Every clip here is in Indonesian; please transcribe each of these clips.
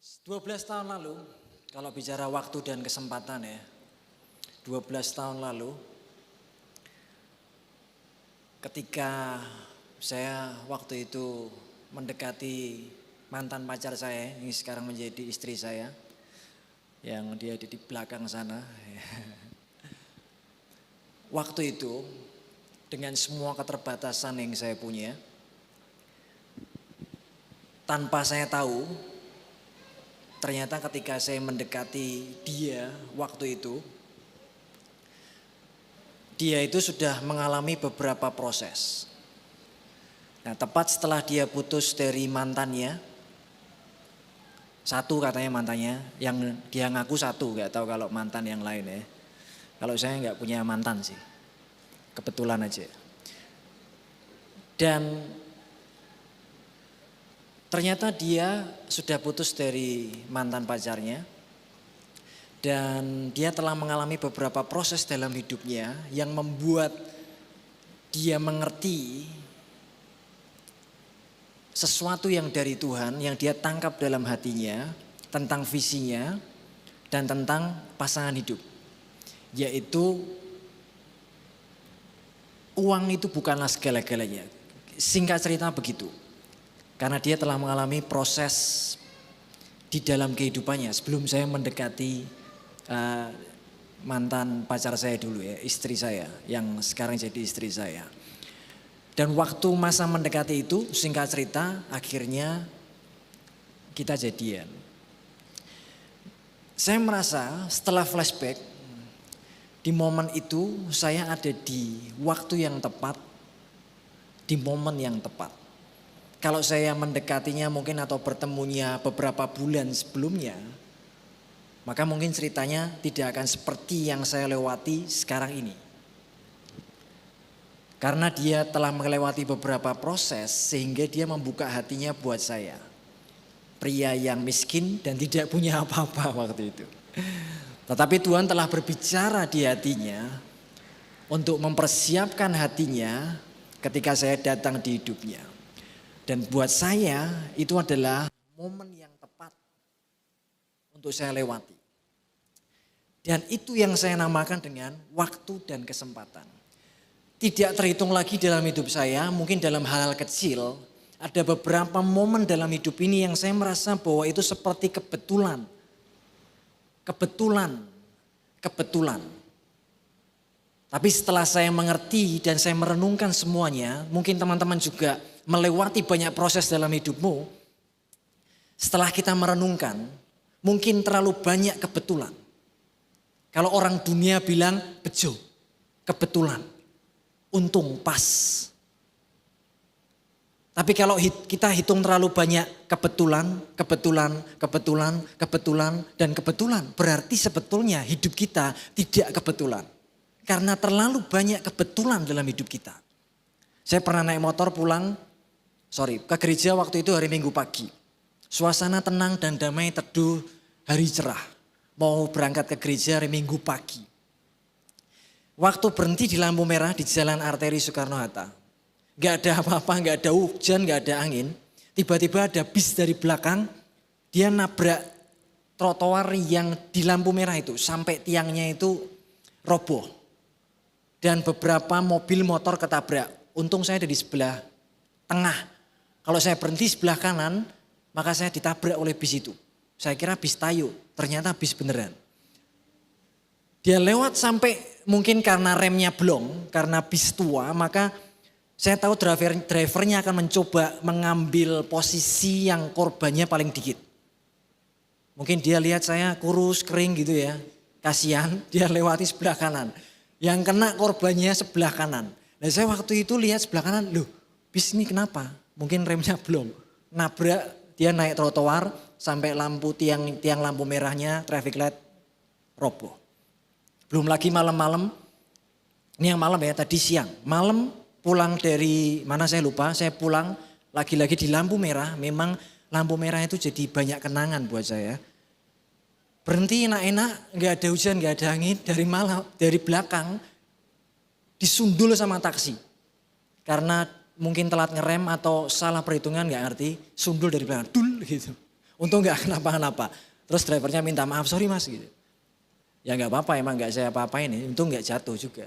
12 tahun lalu, kalau bicara waktu dan kesempatan ya, 12 tahun lalu ketika saya waktu itu mendekati mantan pacar saya, ini sekarang menjadi istri saya, yang dia di belakang sana. Waktu itu dengan semua keterbatasan yang saya punya, tanpa saya tahu, ternyata ketika saya mendekati dia waktu itu, dia itu sudah mengalami beberapa proses. Nah, tepat setelah dia putus dari mantannya, satu katanya mantannya, yang dia ngaku satu, gak tahu kalau mantan yang lain ya. Kalau saya gak punya mantan sih, kebetulan aja. Dan ternyata dia sudah putus dari mantan pacarnya. Dan dia telah mengalami beberapa proses dalam hidupnya yang membuat dia mengerti sesuatu yang dari Tuhan, yang dia tangkap dalam hatinya tentang visinya dan tentang pasangan hidup. Yaitu uang itu bukanlah segala-galanya. Singkat cerita begitu. Karena dia telah mengalami proses di dalam kehidupannya sebelum saya mendekati mantan pacar saya dulu ya, istri saya yang sekarang jadi istri saya. Dan waktu masa mendekati itu, singkat cerita, akhirnya kita jadian. Saya merasa setelah flashback, di momen itu saya ada di waktu yang tepat, di momen yang tepat. Kalau saya mendekatinya mungkin atau bertemunya beberapa bulan sebelumnya, maka mungkin ceritanya tidak akan seperti yang saya lewati sekarang ini. Karena dia telah melewati beberapa proses sehingga dia membuka hatinya buat saya. Pria yang miskin dan tidak punya apa-apa waktu itu. Tetapi Tuhan telah berbicara di hatinya untuk mempersiapkan hatinya ketika saya datang di hidupnya. Dan buat saya itu adalah momen yang tepat untuk saya lewati. Dan itu yang saya namakan dengan waktu dan kesempatan. Tidak terhitung lagi dalam hidup saya, mungkin dalam hal-hal kecil, ada beberapa momen dalam hidup ini yang saya merasa bahwa itu seperti kebetulan. Kebetulan. Tapi setelah saya mengerti dan saya merenungkan semuanya, mungkin teman-teman juga melewati banyak proses dalam hidupmu. Setelah kita merenungkan, mungkin terlalu banyak kebetulan. Kalau orang dunia bilang bejo, kebetulan, untung, pas. Tapi kalau kita hitung terlalu banyak kebetulan, dan kebetulan, berarti sebetulnya hidup kita tidak kebetulan. Karena terlalu banyak kebetulan dalam hidup kita. Saya pernah naik motor ke gereja waktu itu hari Minggu pagi. Suasana tenang dan damai, teduh, hari cerah. Mau berangkat ke gereja hari Minggu pagi. Waktu berhenti di lampu merah di jalan arteri Soekarno-Hatta. Gak ada apa-apa, gak ada hujan, gak ada angin. Tiba-tiba ada bis dari belakang, dia nabrak trotoar yang di lampu merah itu. Sampai tiangnya itu roboh. Dan beberapa mobil motor ketabrak. Untung saya ada di sebelah tengah. Kalau saya berhenti sebelah kanan, maka saya ditabrak oleh bis itu. Saya kira bis Tayo, ternyata bis beneran. Dia lewat sampai mungkin karena remnya blong, karena bis tua, maka saya tahu drivernya akan mencoba mengambil posisi yang korbannya paling dikit. Mungkin dia lihat saya kurus, kering gitu ya, kasihan, dia lewati sebelah kanan. Yang kena korbannya sebelah kanan. Nah saya waktu itu lihat sebelah kanan, loh bis ini kenapa? Mungkin remnya belum. Nabrak, dia naik trotoar sampai tiang lampu merahnya, traffic light roboh. Belum lagi malam-malam, ini yang malam ya, tadi siang. Malam pulang dari mana saya lupa, saya pulang lagi-lagi di lampu merah. Memang lampu merah itu jadi banyak kenangan buat saya. Berhenti enak-enak, gak ada hujan, gak ada angin, dari belakang disundul sama taksi. Karena mungkin telat ngerem atau salah perhitungan gak ngerti, sundul dari belakang, dul gitu. Untung nggak kenapa-kenapa. Terus drivernya minta maaf, sorry mas gitu. Ya nggak apa-apa, emang nggak saya apa-apain, untung nggak jatuh juga.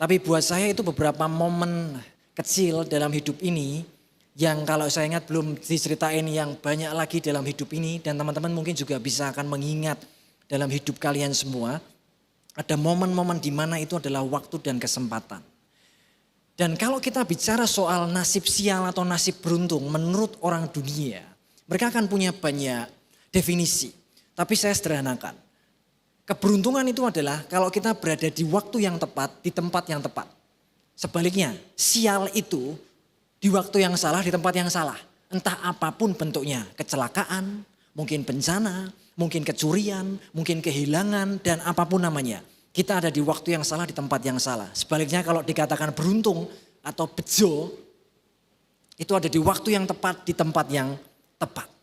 Tapi buat saya itu beberapa momen kecil dalam hidup ini yang kalau saya ingat belum diceritain yang banyak lagi dalam hidup ini dan teman-teman mungkin juga bisa akan mengingat dalam hidup kalian semua. Ada momen-momen di mana itu adalah waktu dan kesempatan. Dan kalau kita bicara soal nasib sial atau nasib beruntung menurut orang dunia, mereka akan punya banyak definisi. Tapi saya sederhanakan. Keberuntungan itu adalah kalau kita berada di waktu yang tepat, di tempat yang tepat. Sebaliknya, sial itu di waktu yang salah, di tempat yang salah. Entah apapun bentuknya, kecelakaan, mungkin bencana, mungkin kecurian, mungkin kehilangan, dan apapun namanya. Kita ada di waktu yang salah, di tempat yang salah. Sebaliknya kalau dikatakan beruntung atau bejo, itu ada di waktu yang tepat, di tempat yang tepat.